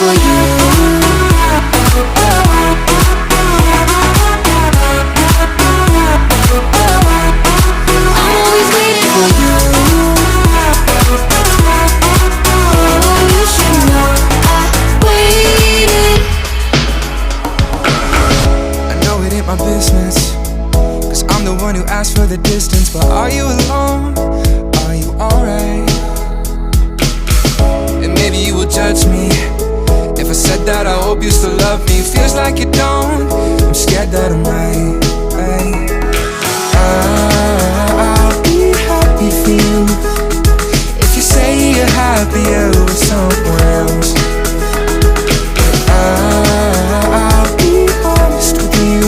for you. I'm always waiting for you. Oh, you should know I waited. I know it ain't my business, 'cause I'm the one who asked for the distance. But are you alone? Are you alright? And maybe you will judge me if I said that I hope you still love me. Feels like you don't. I'm scared that